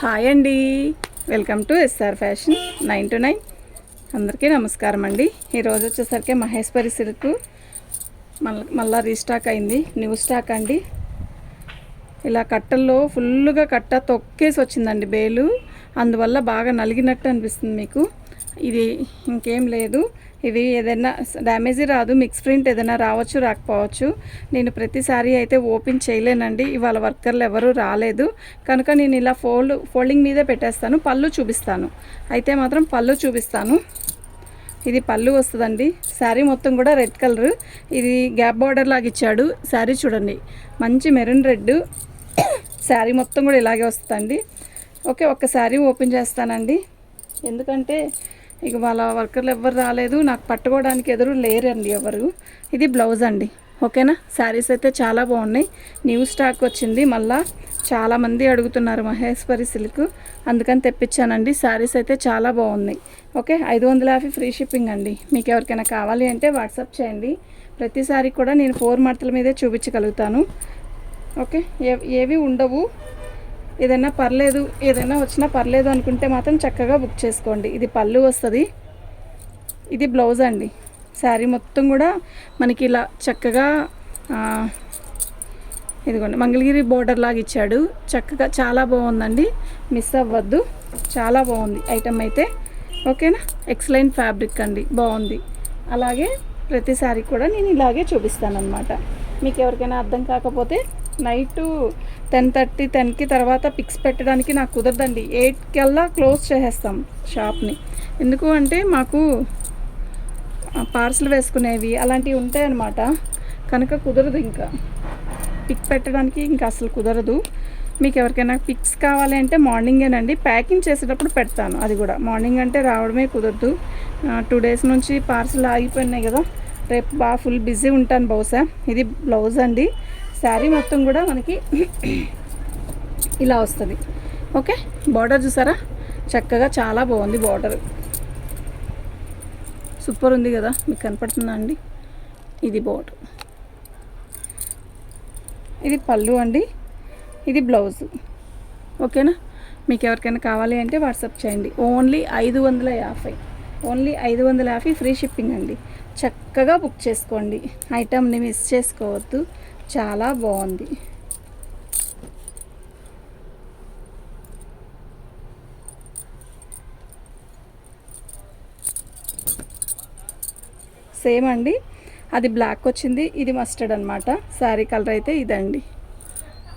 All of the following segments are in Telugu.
హాయ్ అండి, welcome to SR fashion 9 to 9. అందరికీ నమస్కారం అండి. ఈరోజు వచ్చేసరికి మహేశ్వరి సిల్క్ మళ్ళీ రీస్టాక్ అయింది, న్యూ స్టాక్ అండి. ఇలా కట్టల్లో ఫుల్గా కట్ట తొక్కేసి వచ్చిందండి బేలు, అందువల్ల బాగా నలిగినట్టు అనిపిస్తుంది మీకు. ఇది ఇంకేం లేదు, ఇది ఏదైనా డ్యామేజీ రాదు, మిక్స్ ప్రింట్ ఏదైనా రావచ్చు రాకపోవచ్చు. నేను ప్రతిసారి అయితే ఓపెన్ చేయలేనండి, ఇవాళ వర్కర్లు ఎవరు రాలేదు కనుక నేను ఇలా ఫోల్డింగ్ మీదే పెట్టేస్తాను. పళ్ళు చూపిస్తాను, అయితే మాత్రం పళ్ళు చూపిస్తాను. ఇది పళ్ళు వస్తుందండి. శారీ మొత్తం కూడా రెడ్ కలర్, ఇది గ్యాప్ బార్డర్ లాగా ఇచ్చాడు. శారీ చూడండి, మంచి మెరూన్ రెడ్. శారీ మొత్తం కూడా ఇలాగే వస్తుందండి. ఓకే, ఒక్క శారీ ఓపెన్ చేస్తానండి, ఎందుకంటే ఇక వాళ్ళ వర్కర్లు ఎవరు రాలేదు, నాకు పట్టుకోవడానికి ఎదురు లేరండి ఎవరు. ఇది బ్లౌజ్ అండి, ఓకేనా. శారీస్ అయితే చాలా బాగున్నాయి, న్యూ స్టాక్ వచ్చింది. మళ్ళీ చాలామంది అడుగుతున్నారు మహేశ్వరి సిల్క్, అందుకని తెప్పించానండి. శారీస్ అయితే చాలా బాగున్నాయి. ఓకే, 550 ఫ్రీ షిప్పింగ్ అండి. మీకు ఎవరికైనా కావాలి అంటే వాట్సాప్ చేయండి. ప్రతిసారి కూడా నేను 4 మడతల మీదే చూపించగలుగుతాను. ఓకే, ఏవి ఉండవు. ఏదైనా పర్లేదు, ఏదైనా వచ్చినా పర్లేదు అనుకుంటే మాత్రం చక్కగా బుక్ చేసుకోండి. ఇది పళ్ళు వస్తుంది, ఇది బ్లౌజ్ అండి. శారీ మొత్తం కూడా మనకి ఇలా చక్కగా ఇదిగోండి మంగళగిరి బోర్డర్ లాగా ఇచ్చాడు. చక్కగా చాలా బాగుందండి, మిస్ అవ్వద్దు. చాలా బాగుంది ఐటమ్ అయితే, ఓకేనా. ఎక్సలెంట్ ఫ్యాబ్రిక్ అండి, బాగుంది. అలాగే ప్రతిసారి కూడా నేను ఇలాగే చూపిస్తాను అనమాట. మీకు ఎవరికైనా అర్థం కాకపోతే నైట్ 10:30, 10కి తర్వాత పిక్స్ పెట్టడానికి నాకు కుదరదండి. 8 కల్లా క్లోజ్ చేసేస్తాం షాప్ని. ఎందుకు అంటే మాకు పార్సల్ వేసుకునేవి అలాంటివి ఉంటాయన్నమాట, కనుక కుదరదు. ఇంకా పిక్ పెట్టడానికి ఇంకా అసలు కుదరదు. మీకు ఎవరికైనా పిక్స్ కావాలి అంటే మార్నింగేనండి, ప్యాకింగ్ చేసేటప్పుడు పెడతాను. అది కూడా మార్నింగ్ అంటే రావడమే కుదరదు. 2 days నుంచి పార్సల్ ఆగిపోయినాయి కదా, రేపు బాగా ఫుల్ బిజీ ఉంటాను బహుశా. ఇది బ్లౌజ్ అండి. శారీ మొత్తం కూడా మనకి ఇలా వస్తుంది. ఓకే, బార్డర్ చూసారా, చక్కగా చాలా బాగుంది బార్డర్, సూపర్ ఉంది కదా, మీకు కనపడుతుందా అండి. ఇది బార్డర్, ఇది పళ్ళు అండి, ఇది బ్లౌజ్. ఓకేనా, మీకు ఎవరికైనా కావాలి అంటే వాట్సాప్ చేయండి. ఓన్లీ 550 ఫ్రీ షిప్పింగ్ అండి. చక్కగా బుక్ చేసుకోండి, ఐటమ్ని మిస్ చేసుకోవద్దు. చాలా బాగుంది. సేమ్ అండి, అది బ్లాక్ వచ్చింది, ఇది మస్టర్డ్ అనమాట. శారీ కలర్ అయితే ఇదండి,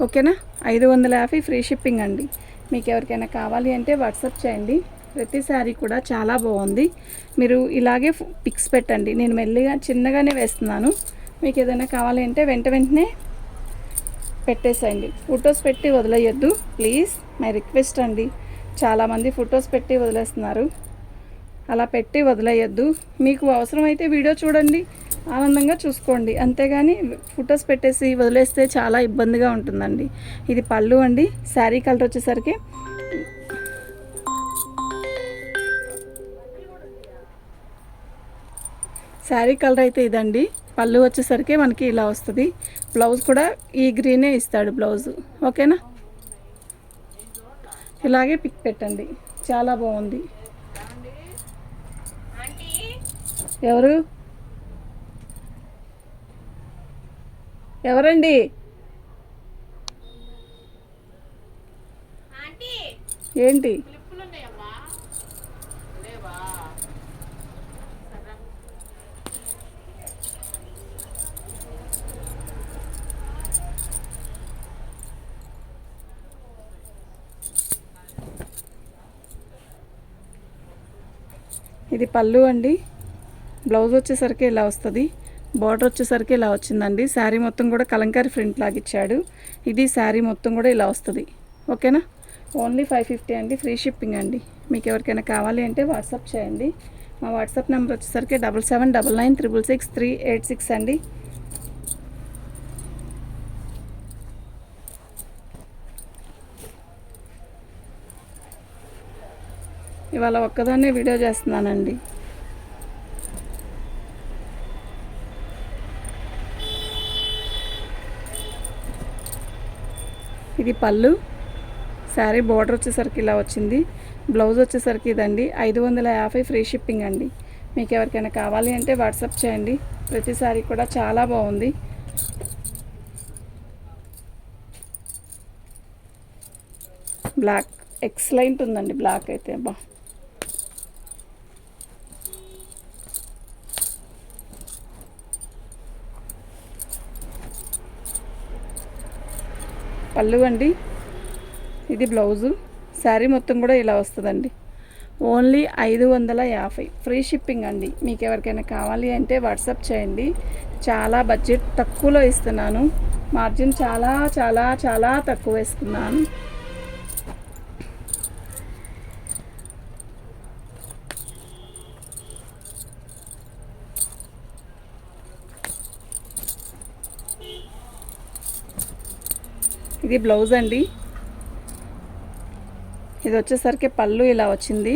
ఓకేనా. 550 ఫ్రీ షిప్పింగ్ అండి. మీకు ఎవరికైనా కావాలి అంటే వాట్సాప్ చేయండి. ప్రతి శారీ కూడా చాలా బాగుంది. మీరు ఇలాగే పిక్స్ పెట్టండి, నేను మెల్లిగా చిన్నగానే వేస్తున్నాను. మీకు ఏదైనా కావాలి అంటే వెంటనే పెట్టేసేయండి. ఫొటోస్ పెట్టి వదిలేయద్దు ప్లీజ్, మై రిక్వెస్ట్ అండి. చాలామంది ఫొటోస్ పెట్టి వదిలేస్తున్నారు, అలా పెట్టి వదిలేయద్దు. మీకు అవసరమైతే వీడియో చూడండి, ఆనందంగా చూసుకోండి, అంతేగాని ఫొటోస్ పెట్టేసి వదిలేస్తే చాలా ఇబ్బందిగా ఉంటుందండి. ఇది పళ్ళు అండి. శారీ కలర్ వచ్చేసరికి శారీ కలర్ అయితే ఇదండి. పళ్ళు వచ్చేసరికి మనకి ఇలా వస్తుంది. బ్లౌజ్ కూడా ఈ గ్రీనే ఇస్తాడు బ్లౌజ్, ఓకేనా. ఇలాగే పిక్ పెట్టండి, చాలా బాగుంది. ఎవరండి? ఏంటి? ఇది పళ్ళు అండి. బ్లౌజ్ వచ్చేసరికి ఇలా వస్తుంది, బార్డర్ వచ్చేసరికి ఇలా వచ్చిందండి. శారీ మొత్తం కూడా కలంకారీ ప్రింట్ లాగా ఇచ్చాడు. ఇది శారీ మొత్తం కూడా ఇలా వస్తుంది, ఓకేనా. ఓన్లీ 550 అండి, ఫ్రీ షిప్పింగ్ అండి. మీకు ఎవరికైనా కావాలి అంటే వాట్సాప్ చేయండి. మా వాట్సాప్ నెంబర్ వచ్చేసరికి 7799666386 అండి. ఇవాళ ఒక్కదాన్నే వీడియో చేస్తున్నానండి. ఇది పళ్ళు, శారీ బార్డర్ వచ్చేసరికి ఇలా వచ్చింది. బ్లౌజ్ వచ్చేసరికి ఇదండి. 550 ఫ్రీ షిప్పింగ్ అండి. మీకు ఎవరికైనా కావాలి అంటే వాట్సాప్ చేయండి. ప్రతి శారీ కూడా చాలా బాగుంది. బ్లాక్ ఎక్సలెంట్ ఉందండి. బ్లాక్ అయితే బా పళ్ళు అండి. ఇది బ్లౌజు. శారీ మొత్తం కూడా ఇలా వస్తుందండి. ఓన్లీ 550 ఫ్రీ షిప్పింగ్ అండి. మీకు ఎవరికైనా కావాలి అంటే వాట్సాప్ చేయండి. చాలా బడ్జెట్ తక్కువలో ఇస్తున్నాను. మార్జిన్ చాలా చాలా చాలా తక్కువ వేసుకున్నాను. ఇది బ్లౌజ్ అండి. ఇది వచ్చేసరికి పళ్ళు ఇలా వచ్చింది.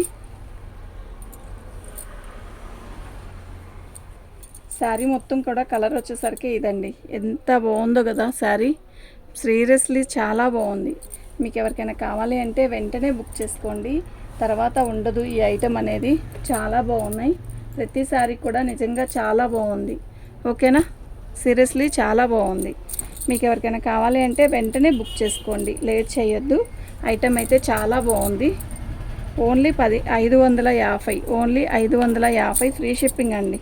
శారీ మొత్తం కూడా కలర్ వచ్చేసరికి ఇదండి. ఎంత బాగుందో కదా శారీ. సీరియస్లీ చాలా బాగుంది. మీకు ఎవరికైనా కావాలి అంటే వెంటనే బుక్ చేసుకోండి. తర్వాత ఉండదు ఈ ఐటెం అనేది. చాలా బాగున్నాయి. ప్రతి శారీ కూడా నిజంగా చాలా బాగుంది. ఓకేనా? సీరియస్లీ చాలా బాగుంది. మీకు ఎవరికైనా కావాలి అంటే వెంటనే బుక్ చేసుకోండి. లేట్ చేయొద్దు. ఐటెం అయితే చాలా బాగుంది. ఓన్లీ 550. ఓన్లీ 550 ఫ్రీ షిప్పింగ్ అండి.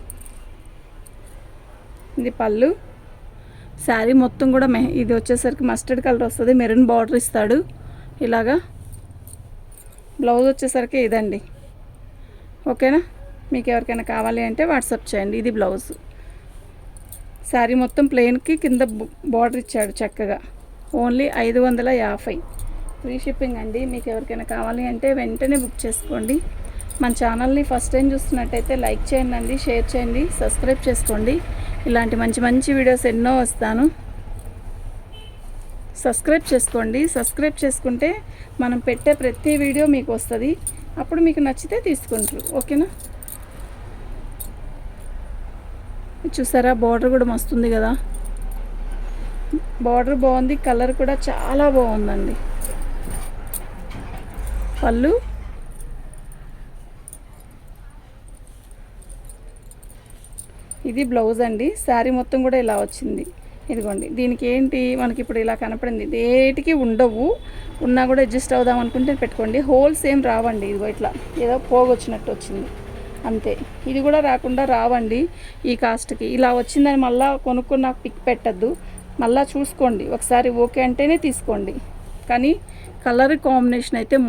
ఇది పళ్ళు. శారీ మొత్తం కూడా ఇది వచ్చేసరికి మస్టర్డ్ కలర్ వస్తుంది. మెరూన్ బార్డర్ ఇస్తాడు ఇలాగా. బ్లౌజ్ వచ్చేసరికి ఇదండి. ఓకేనా? మీకు ఎవరికైనా కావాలి అంటే వాట్సాప్ చేయండి. ఇది బ్లౌజ్. శారీ మొత్తం ప్లెయిన్కి కింద బార్డర్ ఇచ్చాడు చక్కగా. ఓన్లీ 550 ఫ్రీ షిప్పింగ్ అండి. మీకు ఎవరికైనా కావాలి అంటే వెంటనే బుక్ చేసుకోండి. మన ఛానల్ని ఫస్ట్ టైం చూస్తున్నట్టయితే లైక్ చేయండి, షేర్ చేయండి, సబ్స్క్రైబ్ చేసుకోండి. ఇలాంటి మంచి మంచి వీడియోస్ ఎన్నో వస్తాను. సబ్స్క్రైబ్ చేసుకోండి. సబ్స్క్రైబ్ చేసుకుంటే మనం పెట్టే ప్రతి వీడియో మీకు వస్తుంది. అప్పుడు మీకు నచ్చితే తీసుకుంటారు. ఓకేనా? చూసారా? బార్డర్ కూడా మస్తుంది కదా. బార్డర్ బాగుంది. కలర్ కూడా చాలా బాగుందండి. పళ్ళు. ఇది బ్లౌజ్ అండి. శారీ మొత్తం కూడా ఇలా వచ్చింది. ఇదిగోండి. దీనికి ఏంటి మనకి ఇప్పుడు ఇలా కనపడింది. దేటికి ఉండవు. ఉన్నా కూడా అడ్జస్ట్ అవుదాం అనుకుంటే పెట్టుకోండి. హోల్స్ ఏం రావండి. ఇదిగో ఇట్లా ఏదో పోగొచ్చినట్టు వచ్చింది అంతే. ఇది కూడా రాకుండా రావండి ఈ కాస్ట్కి. ఇలా వచ్చిందని మళ్ళీ కొనుక్కుని నాకు పిక్ పెట్టద్దు. మళ్ళీ చూసుకోండి ఒకసారి. ఓకే అంటేనే తీసుకోండి. కానీ కలర్ కాంబినేషన్ అయితే